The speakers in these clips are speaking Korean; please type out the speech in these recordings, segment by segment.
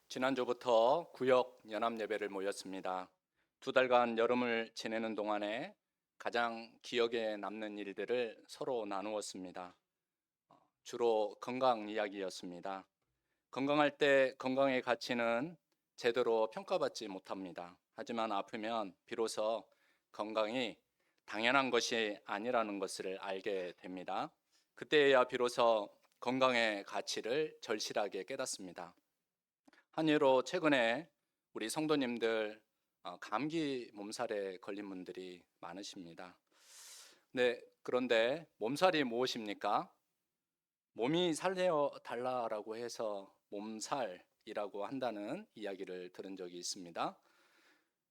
지난주부터 구역 연합 예배를 모였습니다. 2달간 여름을 지내는 동안에 가장 기억에 남는 일들을 서로 나누었습니다. 주로 건강 이야기였습니다. 건강할 때 건강의 가치는 제대로 평가받지 못합니다. 하지만 아프면 비로소 건강이 당연한 것이 아니라는 것을 알게 됩니다. 그때야 비로소 건강의 가치를 절실하게 깨닫습니다. 한 예로 최근에 우리 성도님들 감기 몸살에 걸린 분들이 많으십니다. 네, 그런데 몸살이 무엇입니까? 몸이 살려 달라라고 해서 몸살이라고 한다는 이야기를 들은 적이 있습니다.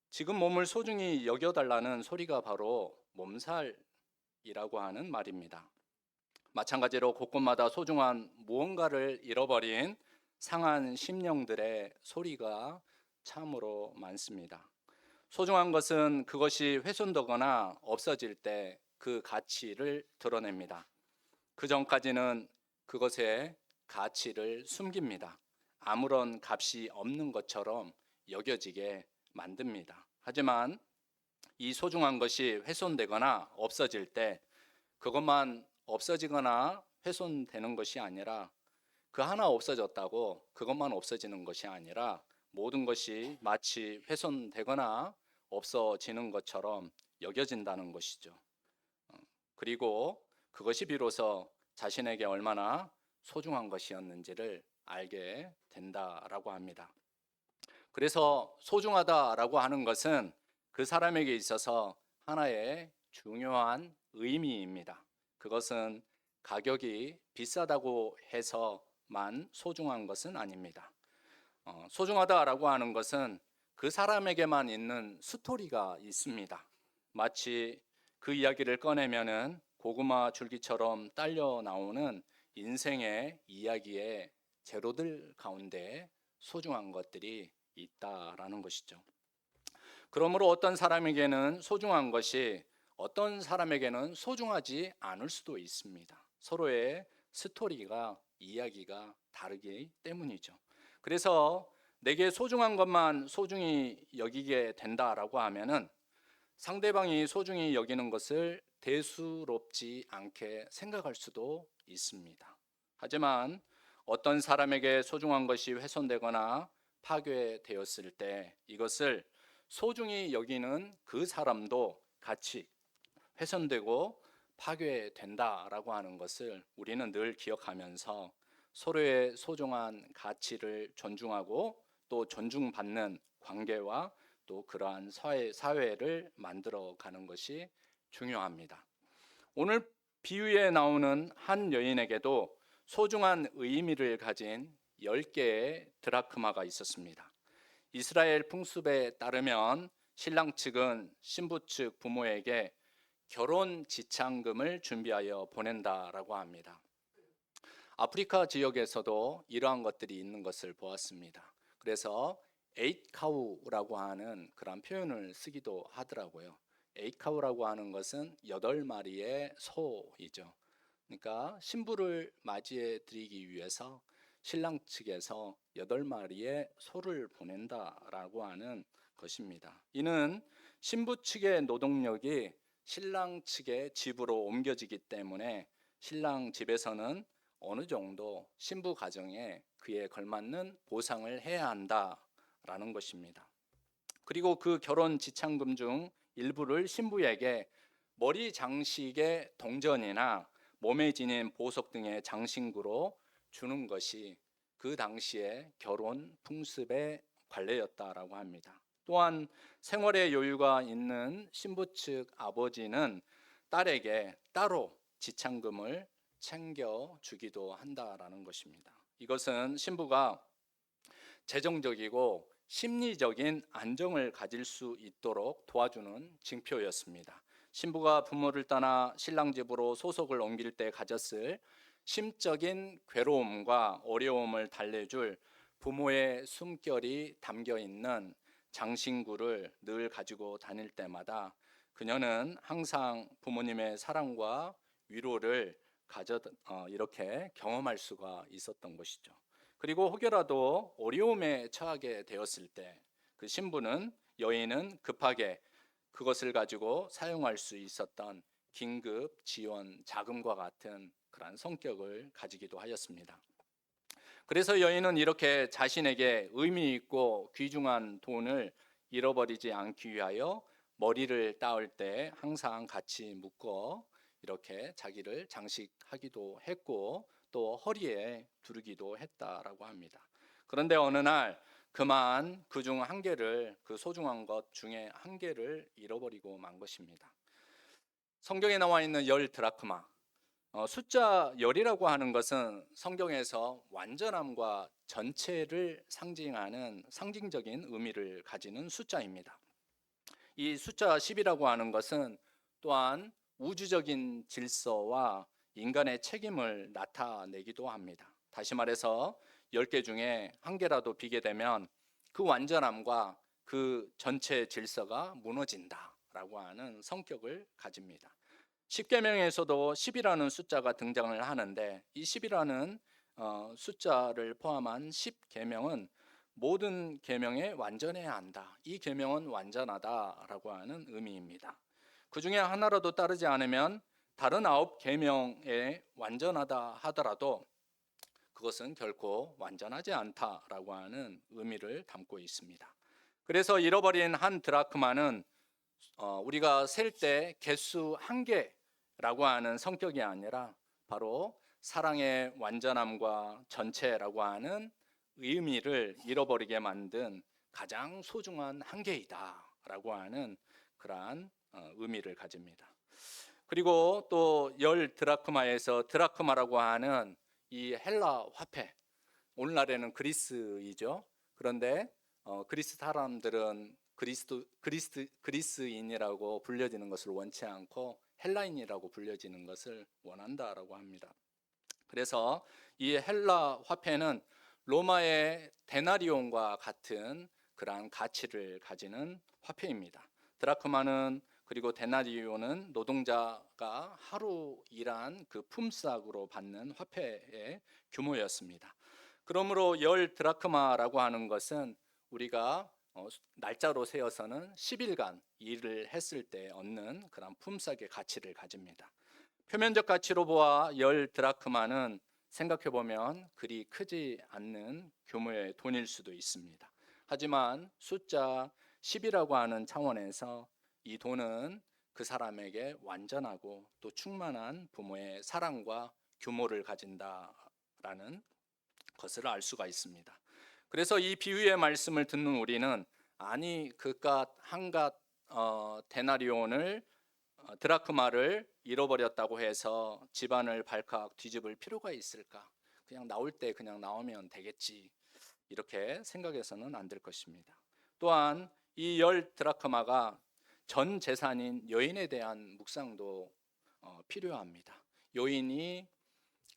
지금 몸을 소중히 여겨달라는 소리가 바로 몸살이라고 하는 말입니다. 마찬가지로 곳곳마다 소중한 무언가를 잃어버린 상한 심령들의 소리가 참으로 많습니다. 소중한 것은 그것이 훼손되거나 없어질 때 그 가치를 드러냅니다. 그 전까지는 그것의 가치를 숨깁니다. 아무런 값이 없는 것처럼 여겨지게 만듭니다. 하지만 이 소중한 것이 훼손되거나 없어질 때 그것만 없어지거나 훼손되는 것이 아니라 그 하나 없어졌다고 그것만 없어지는 것이 아니라 모든 것이 마치 훼손되거나 없어지는 것처럼 여겨진다는 것이죠. 그리고 그것이 비로소 자신에게 얼마나 소중한 것이었는지를 알게 된다라고 합니다. 그래서 소중하다라고 하는 것은 그 사람에게 있어서 하나의 중요한 의미입니다. 그것은 가격이 비싸다고 해서만 소중한 것은 아닙니다. 소중하다라고 하는 것은 그 사람에게만 있는 스토리가 있습니다. 마치 그 이야기를 꺼내면은 고구마 줄기처럼 딸려 나오는 인생의 이야기의 재료들 가운데 소중한 것들이 있다라는 것이죠. 그러므로 어떤 사람에게는 소중한 것이 어떤 사람에게는 소중하지 않을 수도 있습니다. 서로의 스토리가 이야기가 다르기 때문이죠. 그래서 내게 소중한 것만 소중히 여기게 된다라고 하면은 상대방이 소중히 여기는 것을 대수롭지 않게 생각할 수도 있습니다. 하지만 어떤 사람에게 소중한 것이 훼손되거나 파괴되었을 때 이것을 소중히 여기는 그 사람도 같이 훼손되고 파괴된다라고 하는 것을 우리는 늘 기억하면서 서로의 소중한 가치를 존중하고 또 존중받는 관계와 또 그러한 사회를 만들어 가는 것이 중요합니다. 오늘 비유에 나오는 한 여인에게도 소중한 의미를 가진 10개의 드라크마가 있었습니다. 이스라엘 풍습에 따르면 신랑 측은 신부 측 부모에게 결혼 지참금을 준비하여 보낸다라고 합니다. 아프리카 지역에서도 이러한 것들이 있는 것을 보았습니다. 그래서 에잇카우라고 하는 그런 표현을 쓰기도 하더라고요. 에잇카우라고 하는 것은 8마리의 소이죠. 그러니까 신부를 맞이해 드리기 위해서 신랑 측에서 8마리의 소를 보낸다라고 하는 것입니다. 이는 신부 측의 노동력이 신랑 측의 집으로 옮겨지기 때문에 신랑 집에서는 어느 정도 신부 가정에 그에 걸맞는 보상을 해야 한다라는 것입니다. 그리고 그 결혼 지참금 중 일부를 신부에게 머리 장식의 동전이나 몸에 지닌 보석 등의 장신구로 주는 것이 그 당시의 결혼 풍습의 관례였다라고 합니다. 또한 생활의 여유가 있는 신부 측 아버지는 딸에게 따로 지참금을 챙겨 주기도 한다라는 것입니다. 이것은 신부가 재정적이고 심리적인 안정을 가질 수 있도록 도와주는 징표였습니다. 신부가 부모를 떠나 신랑 집으로 소속을 옮길 때 가졌을 심적인 괴로움과 어려움을 달래줄 부모의 숨결이 담겨 있는 장신구를 늘 가지고 다닐 때마다 그녀는 항상 부모님의 사랑과 위로를 이렇게 경험할 수가 있었던 것이죠. 그리고 혹여라도 어려움에 처하게 되었을 때 그 신부는 여인은 급하게 그것을 가지고 사용할 수 있었던 긴급 지원 자금과 같은 그러한 성격을 가지기도 하였습니다. 그래서 여인은 이렇게 자신에게 의미 있고 귀중한 돈을 잃어버리지 않기 위하여 머리를 따을 때 항상 같이 묶어 이렇게 자기를 장식하기도 했고 또 허리에 두르기도 했다라고 합니다. 그런데 어느 날 그만 그중 한 개를, 그 소중한 것 중에 한 개를 잃어버리고 만 것입니다. 성경에 나와 있는 10 드라크마, 숫자 10이라고 하는 것은 성경에서 완전함과 전체를 상징하는 상징적인 의미를 가지는 숫자입니다. 이 숫자 10이라고 하는 것은 또한 우주적인 질서와 인간의 책임을 나타내기도 합니다. 다시 말해서 10개 중에 한 개라도 비게 되면 그 완전함과 그 전체 질서가 무너진다라고 하는 성격을 가집니다. 10계명에서도 10이라는 숫자가 등장을 하는데 이 10이라는 숫자를 포함한 10계명은 모든 계명에 완전해야 한다. 이 계명은 완전하다라고 하는 의미입니다. 그 중에 하나라도 따르지 않으면 다른 9계명에 완전하다 하더라도 그것은 결코 완전하지 않다라고 하는 의미를 담고 있습니다. 그래서 잃어버린 한 드라크마는 우리가 셀 때 개수 한 개라고 하는 성격이 아니라 바로 사랑의 완전함과 전체라고 하는 의미를 잃어버리게 만든 가장 소중한 한 개이다라고 하는 그러한 의미를 가집니다. 그리고 또 10 드라크마에서 드라크마라고 하는 이 헬라 화폐, 오늘날에는 그리스이죠. 그런데 그리스 사람들은 그리스인이라고 불려지는 것을 원치 않고 헬라인이라고 불려지는 것을 원한다라고 합니다. 그래서 이 헬라 화폐는 로마의 데나리온과 같은 그러한 가치를 가지는 화폐입니다. 드라크마는 그리고 데나리온은 노동자가 하루 일한 그 품삯으로 받는 화폐의 규모였습니다. 그러므로 10 드라크마라고 하는 것은 우리가 날짜로 세어서는 10일간 일을 했을 때 얻는 그런 품삯의 가치를 가집니다. 표면적 가치로 보아 10 드라크마는 생각해 보면 그리 크지 않는 규모의 돈일 수도 있습니다. 하지만 숫자 10이라고 하는 차원에서 이 돈은 그 사람에게 완전하고 또 충만한 부모의 사랑과 규모를 가진다라는 것을 알 수가 있습니다. 그래서 이 비유의 말씀을 듣는 우리는 아니 그깟 한갓 데나리온을 드라크마를 잃어버렸다고 해서 집안을 발칵 뒤집을 필요가 있을까? 그냥 나올 때 그냥 나오면 되겠지. 이렇게 생각해서는 안 될 것입니다. 또한 이 10 드라크마가 전 재산인 여인에 대한 묵상도 필요합니다. 여인이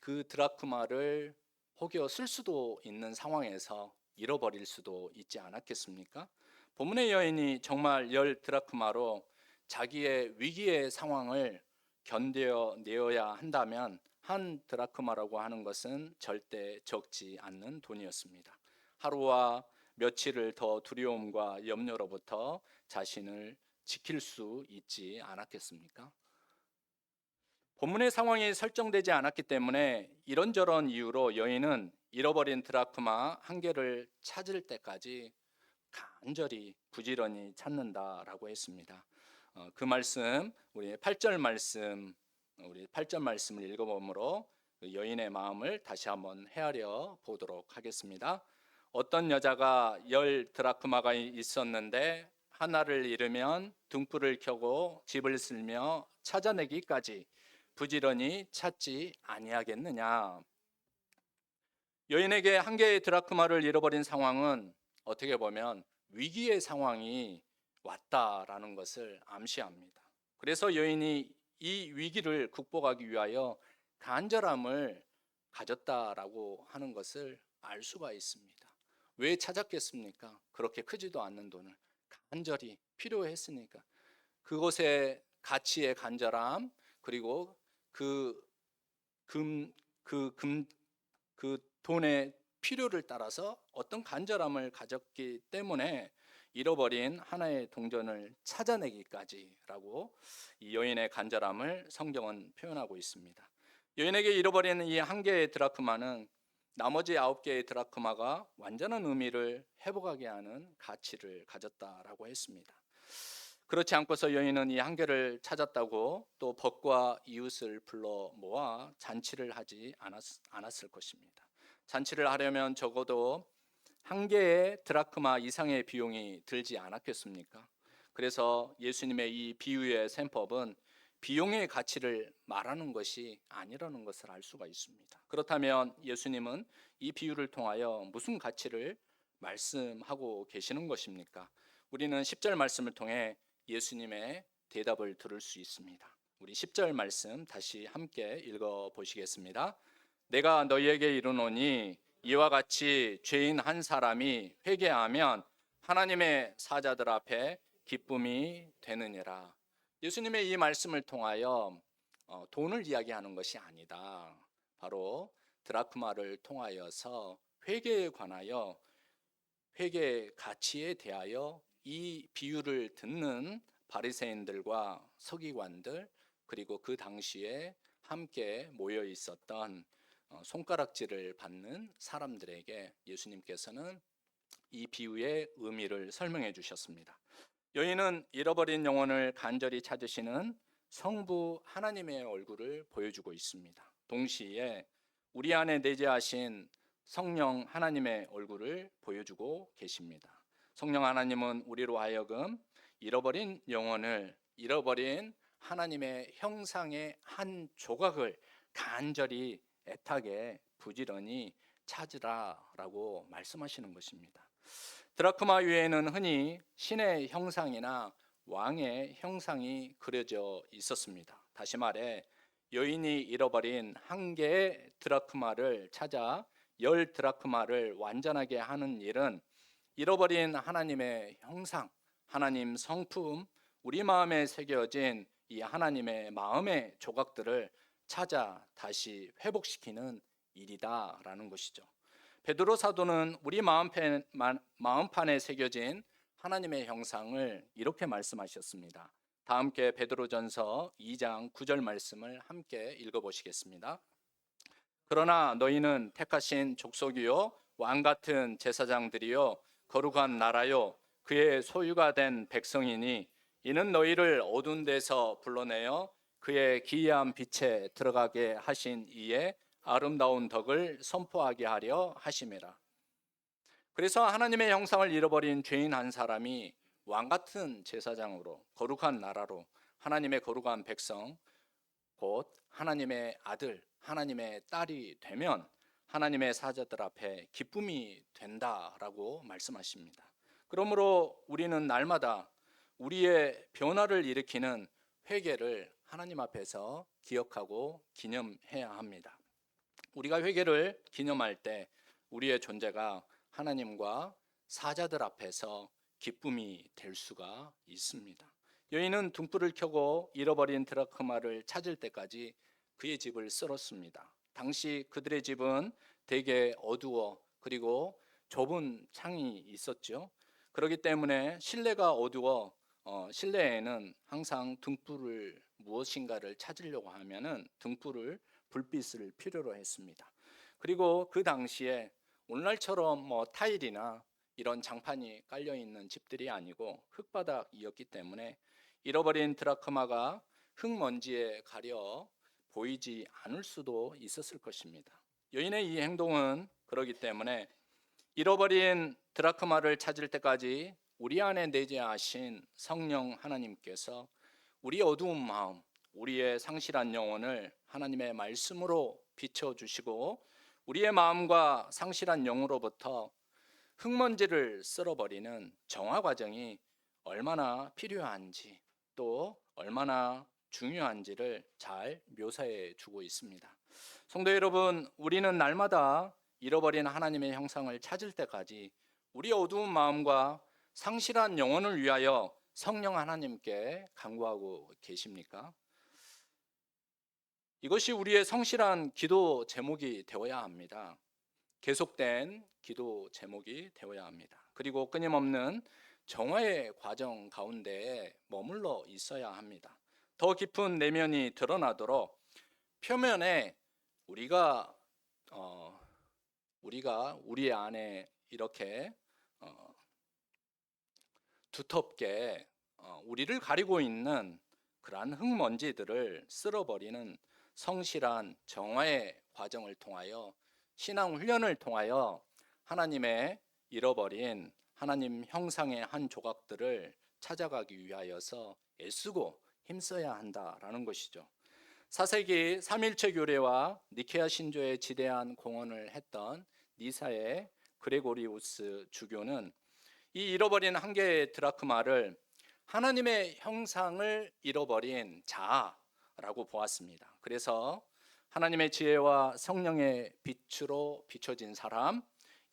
그 드라크마를 혹여 쓸 수도 있는 상황에서 잃어버릴 수도 있지 않았겠습니까? 본문의 여인이 정말 10 드라크마로 자기의 위기의 상황을 견뎌내어야 한다면 한 드라크마라고 하는 것은 절대 적지 않는 돈이었습니다. 하루와 며칠을 더 두려움과 염려로부터 자신을 지킬 수 있지 않았겠습니까? 본문의 상황이 설정되지 않았기 때문에 이런저런 이유로 여인은 잃어버린 드라크마 한 개를 찾을 때까지 간절히 부지런히 찾는다라고 했습니다. 그 말씀 우리 8절 말씀을 읽어보므로 그 여인의 마음을 다시 한번 헤아려 보도록 하겠습니다. 어떤 여자가 10 드라크마가 있었는데 하나를 잃으면 등불을 켜고 집을 쓸며 찾아내기까지 부지런히 찾지 아니하겠느냐. 여인에게 한 개의 드라크마를 잃어버린 상황은 어떻게 보면 위기의 상황이 왔다라는 것을 암시합니다. 그래서 여인이 이 위기를 극복하기 위하여 간절함을 가졌다라고 하는 것을 알 수가 있습니다. 왜 찾았겠습니까? 그렇게 크지도 않는 돈을 간절히 필요했으니까. 그것의 가치의 간절함, 그리고 그 돈의 필요를 따라서 어떤 간절함을 가졌기 때문에 잃어버린 하나의 동전을 찾아내기까지라고 이 여인의 간절함을 성경은 표현하고 있습니다. 여인에게 잃어버린 이 한 개의 드라크마는 나머지 9개의 드라크마가 완전한 의미를 회복하게 하는 가치를 가졌다라고 했습니다. 그렇지 않고서 여인은 이 한 개를 찾았다고 또 벗과 이웃을 불러 모아 잔치를 하지 않았을 것입니다. 잔치를 하려면 적어도 한 개의 드라크마 이상의 비용이 들지 않았겠습니까? 그래서 예수님의 이 비유의 셈법은 비용의 가치를 말하는 것이 아니라는 것을 알 수가 있습니다. 그렇다면 예수님은 이 비유를 통하여 무슨 가치를 말씀하고 계시는 것입니까? 우리는 10절 말씀을 통해 예수님의 대답을 들을 수 있습니다. 우리 10절 말씀 다시 함께 읽어 보시겠습니다. 내가 너희에게 이르노니 이와 같이 죄인 한 사람이 회개하면 하나님의 사자들 앞에 기쁨이 되느니라. 예수님의 이 말씀을 통하여 돈을 이야기하는 것이 아니다. 바로 드라크마를 통하여서 회개에 관하여 회개의 가치에 대하여 이 비유를 듣는 바리새인들과 서기관들 그리고 그 당시에 함께 모여 있었던 손가락질을 받는 사람들에게 예수님께서는 이 비유의 의미를 설명해 주셨습니다. 여인은 잃어버린 영혼을 간절히 찾으시는 성부 하나님의 얼굴을 보여주고 있습니다. 동시에 우리 안에 내재하신 성령 하나님의 얼굴을 보여주고 계십니다. 성령 하나님은 우리로 하여금 잃어버린 영혼을, 잃어버린 하나님의 형상의 한 조각을 간절히 애타게 부지런히 찾으라라고 말씀하시는 것입니다. 드라크마 위에는 흔히 신의 형상이나 왕의 형상이 그려져 있었습니다. 다시 말해 여인이 잃어버린 한 개의 드라크마를 찾아 10 드라크마를 완전하게 하는 일은 잃어버린 하나님의 형상, 하나님 성품, 우리 마음에 새겨진 이 하나님의 마음의 조각들을 찾아 다시 회복시키는 일이다라는 것이죠. 베드로 사도는 우리 마음판에 새겨진 하나님의 형상을 이렇게 말씀하셨습니다. 다 함께 베드로전서 2장 9절 말씀을 함께 읽어보시겠습니다. 그러나 너희는 택하신 족속이요 왕 같은 제사장들이요 거룩한 나라요 그의 소유가 된 백성이니 이는 너희를 어두운 데서 불러내어 그의 기이한 빛에 들어가게 하신 이의 아름다운 덕을 선포하게 하려 하심이라. 그래서 하나님의 형상을 잃어버린 죄인 한 사람이 왕 같은 제사장으로 거룩한 나라로 하나님의 거룩한 백성 곧 하나님의 아들, 하나님의 딸이 되면 하나님의 사자들 앞에 기쁨이 된다라고 말씀하십니다. 그러므로 우리는 날마다 우리의 변화를 일으키는 회개를 하나님 앞에서 기억하고 기념해야 합니다. 우리가 회개를 기념할 때 우리의 존재가 하나님과 사자들 앞에서 기쁨이 될 수가 있습니다. 여인은 등불을 켜고 잃어버린 드라크마를 찾을 때까지 그의 집을 쓸었습니다. 당시 그들의 집은 되게 어두워 그리고 좁은 창이 있었죠. 그렇기 때문에 실내가 어두워 실내에는 항상 등불을 무엇인가를 찾으려고 하면은 등불을 불빛을 필요로 했습니다. 그리고 그 당시에 오늘날처럼 타일이나 이런 장판이 깔려 있는 집들이 아니고 흙바닥이었기 때문에 잃어버린 드라크마가 흙먼지에 가려 보이지 않을 수도 있었을 것입니다. 여인의 이 행동은 그러기 때문에 잃어버린 드라크마를 찾을 때까지 우리 안에 내재하신 성령 하나님께서 우리의 어두운 마음, 우리의 상실한 영혼을 하나님의 말씀으로 비춰주시고 우리의 마음과 상실한 영으로부터 흙먼지를 쓸어버리는 정화 과정이 얼마나 필요한지 또 얼마나 중요한지를 잘 묘사해 주고 있습니다. 성도 여러분, 우리는 날마다 잃어버린 하나님의 형상을 찾을 때까지 우리의 어두운 마음과 상실한 영혼을 위하여 성령 하나님께 간구하고 계십니까? 이것이 우리의 성실한 기도 제목이 되어야 합니다. 계속된 기도 제목이 되어야 합니다. 그리고 끊임없는 정화의 과정 가운데 머물러 있어야 합니다. 더 깊은 내면이 드러나도록 표면에 우리가 우리 안에 이렇게 두텁게 우리를 가리고 있는 그러한 흙먼지들을 쓸어버리는 성실한 정화의 과정을 통하여 신앙 훈련을 통하여 하나님의 잃어버린 하나님 형상의 한 조각들을 찾아가기 위하여서 애쓰고 힘써야 한다라는 것이죠. 4세기 삼일체 교례와 니케아 신조에 지대한 공헌을 했던 니사의 그레고리우스 주교는 이 잃어버린 한 개의 드라크마를 하나님의 형상을 잃어버린 자아라고 보았습니다. 그래서 하나님의 지혜와 성령의 빛으로 비춰진 사람,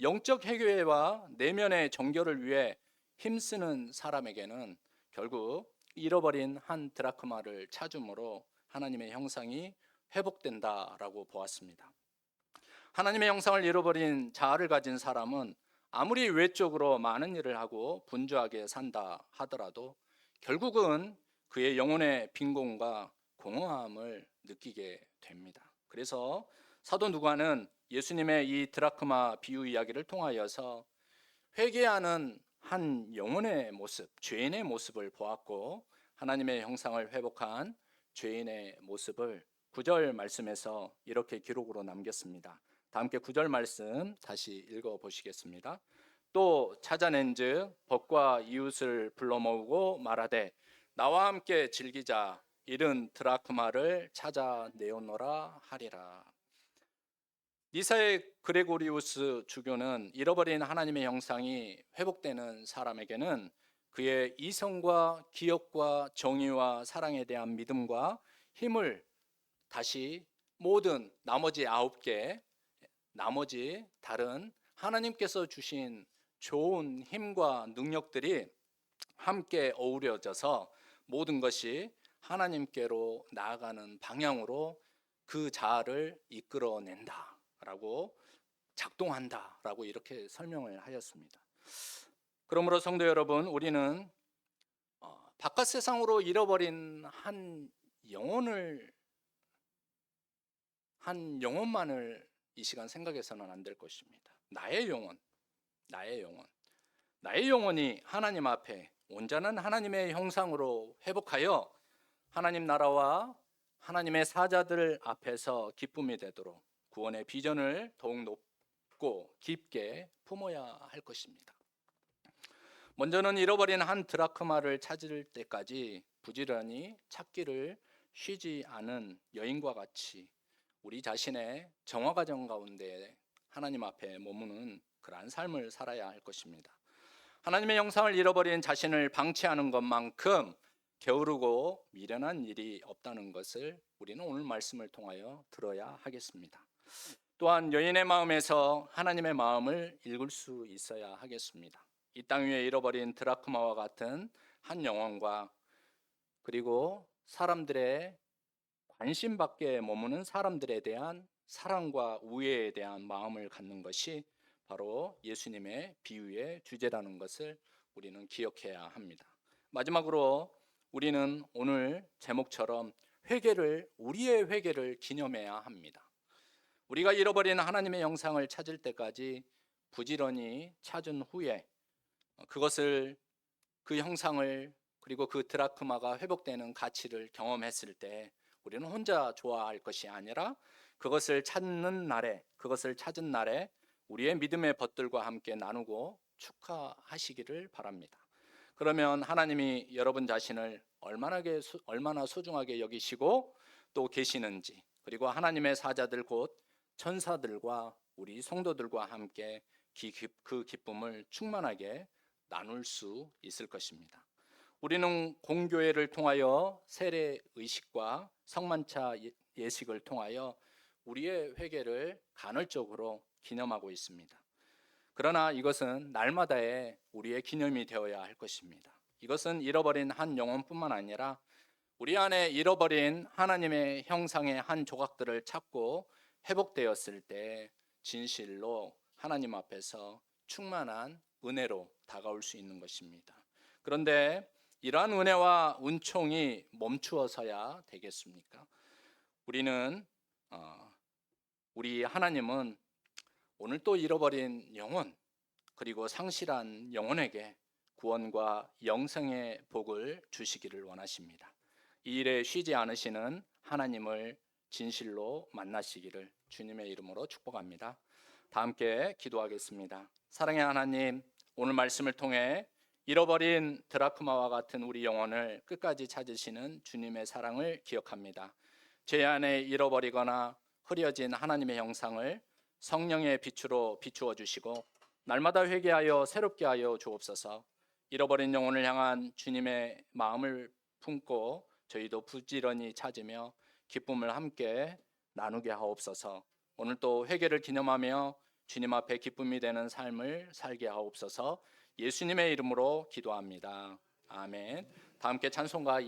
영적 회개와 내면의 정결을 위해 힘쓰는 사람에게는 결국 잃어버린 한 드라크마를 찾음으로 하나님의 형상이 회복된다라고 보았습니다. 하나님의 형상을 잃어버린 자아를 가진 사람은 아무리 외적으로 많은 일을 하고 분주하게 산다 하더라도 결국은 그의 영혼의 빈곤과 공허함을 느끼게 됩니다. 그래서 사도 누가는 예수님의 이 드라크마 비유 이야기를 통하여서 회개하는 한 영혼의 모습, 죄인의 모습을 보았고 하나님의 형상을 회복한 죄인의 모습을 9절 말씀에서 이렇게 기록으로 남겼습니다. 다 함께 9절 말씀 다시 읽어보시겠습니다. 또 찾아낸즉 벗과 이웃을 불러 모으고 말하되 나와 함께 즐기자 이른 드라크마를 찾아내오노라 하리라. 니사의 그레고리우스 주교는 잃어버린 하나님의 형상이 회복되는 사람에게는 그의 이성과 기억과 정의와 사랑에 대한 믿음과 힘을 다시 모든 나머지 9개 나머지 다른 하나님께서 주신 좋은 힘과 능력들이 함께 어우러져서 모든 것이 하나님께로 나아가는 방향으로 그 자아를 이끌어낸다라고 작동한다라고 이렇게 설명을 하였습니다. 그러므로 성도 여러분, 우리는 바깥 세상으로 잃어버린 한 영혼만을 이 시간 생각해서는 안 될 것입니다. 나의 영혼이 하나님 앞에 온전한 하나님의 형상으로 회복하여 하나님 나라와 하나님의 사자들 앞에서 기쁨이 되도록 구원의 비전을 더욱 높고 깊게 품어야 할 것입니다. 먼저는 잃어버린 한 드라크마를 찾을 때까지 부지런히 찾기를 쉬지 않은 여인과 같이 우리 자신의 정화 과정 가운데 하나님 앞에 머무는 그러한 삶을 살아야 할 것입니다. 하나님의 형상을 잃어버린 자신을 방치하는 것만큼 게으르고 미련한 일이 없다는 것을 우리는 오늘 말씀을 통하여 들어야 하겠습니다. 또한 여인의 마음에서 하나님의 마음을 읽을 수 있어야 하겠습니다. 이 땅 위에 잃어버린 드라크마와 같은 한 영혼과 그리고 사람들의 관심 밖에 머무는 사람들에 대한 사랑과 우애에 대한 마음을 갖는 것이 바로 예수님의 비유의 주제라는 것을 우리는 기억해야 합니다. 마지막으로 우리는 오늘 제목처럼 우리의 회개를 기념해야 합니다. 우리가 잃어버린 하나님의 형상을 찾을 때까지 부지런히 찾은 후에 그 형상을 그리고 그 드라크마가 회복되는 가치를 경험했을 때 우리는 혼자 좋아할 것이 아니라 그것을 찾은 날에 우리의 믿음의 벗들과 함께 나누고 축하하시기를 바랍니다. 그러면 하나님이 여러분 자신을 얼마나 소중하게 여기시고 또 계시는지, 그리고 하나님의 사자들 곧 천사들과 우리 성도들과 함께 그 기쁨을 충만하게 나눌 수 있을 것입니다. 우리는 공교회를 통하여 세례 의식과 성만차 예식을 통하여 우리의 회개를 간헐적으로 기념하고 있습니다. 그러나 이것은 날마다의 우리의 기념이 되어야 할 것입니다. 이것은 잃어버린 한 영혼뿐만 아니라 우리 안에 잃어버린 하나님의 형상의 한 조각들을 찾고 회복되었을 때 진실로 하나님 앞에서 충만한 은혜로 다가올 수 있는 것입니다. 그런데 이러한 은혜와 은총이 멈추어서야 되겠습니까? 우리 하나님은 오늘 또 잃어버린 영혼, 그리고 상실한 영혼에게 구원과 영생의 복을 주시기를 원하십니다. 이 일에 쉬지 않으시는 하나님을 진실로 만나시기를 주님의 이름으로 축복합니다. 다 함께 기도하겠습니다. 사랑의 하나님, 오늘 말씀을 통해 잃어버린 드라크마와 같은 우리 영혼을 끝까지 찾으시는 주님의 사랑을 기억합니다. 죄 안에 잃어버리거나 흐려진 하나님의 형상을 성령의 빛으로 비추어 주시고 날마다 회개하여 새롭게 하여 주옵소서. 잃어버린 영혼을 향한 주님의 마음을 품고 저희도 부지런히 찾으며 기쁨을 함께 나누게 하옵소서. 오늘 또 회개를 기념하며 주님 앞에 기쁨이 되는 삶을 살게 하옵소서. 예수님의 이름으로 기도합니다. 아멘. 다 함께 찬송가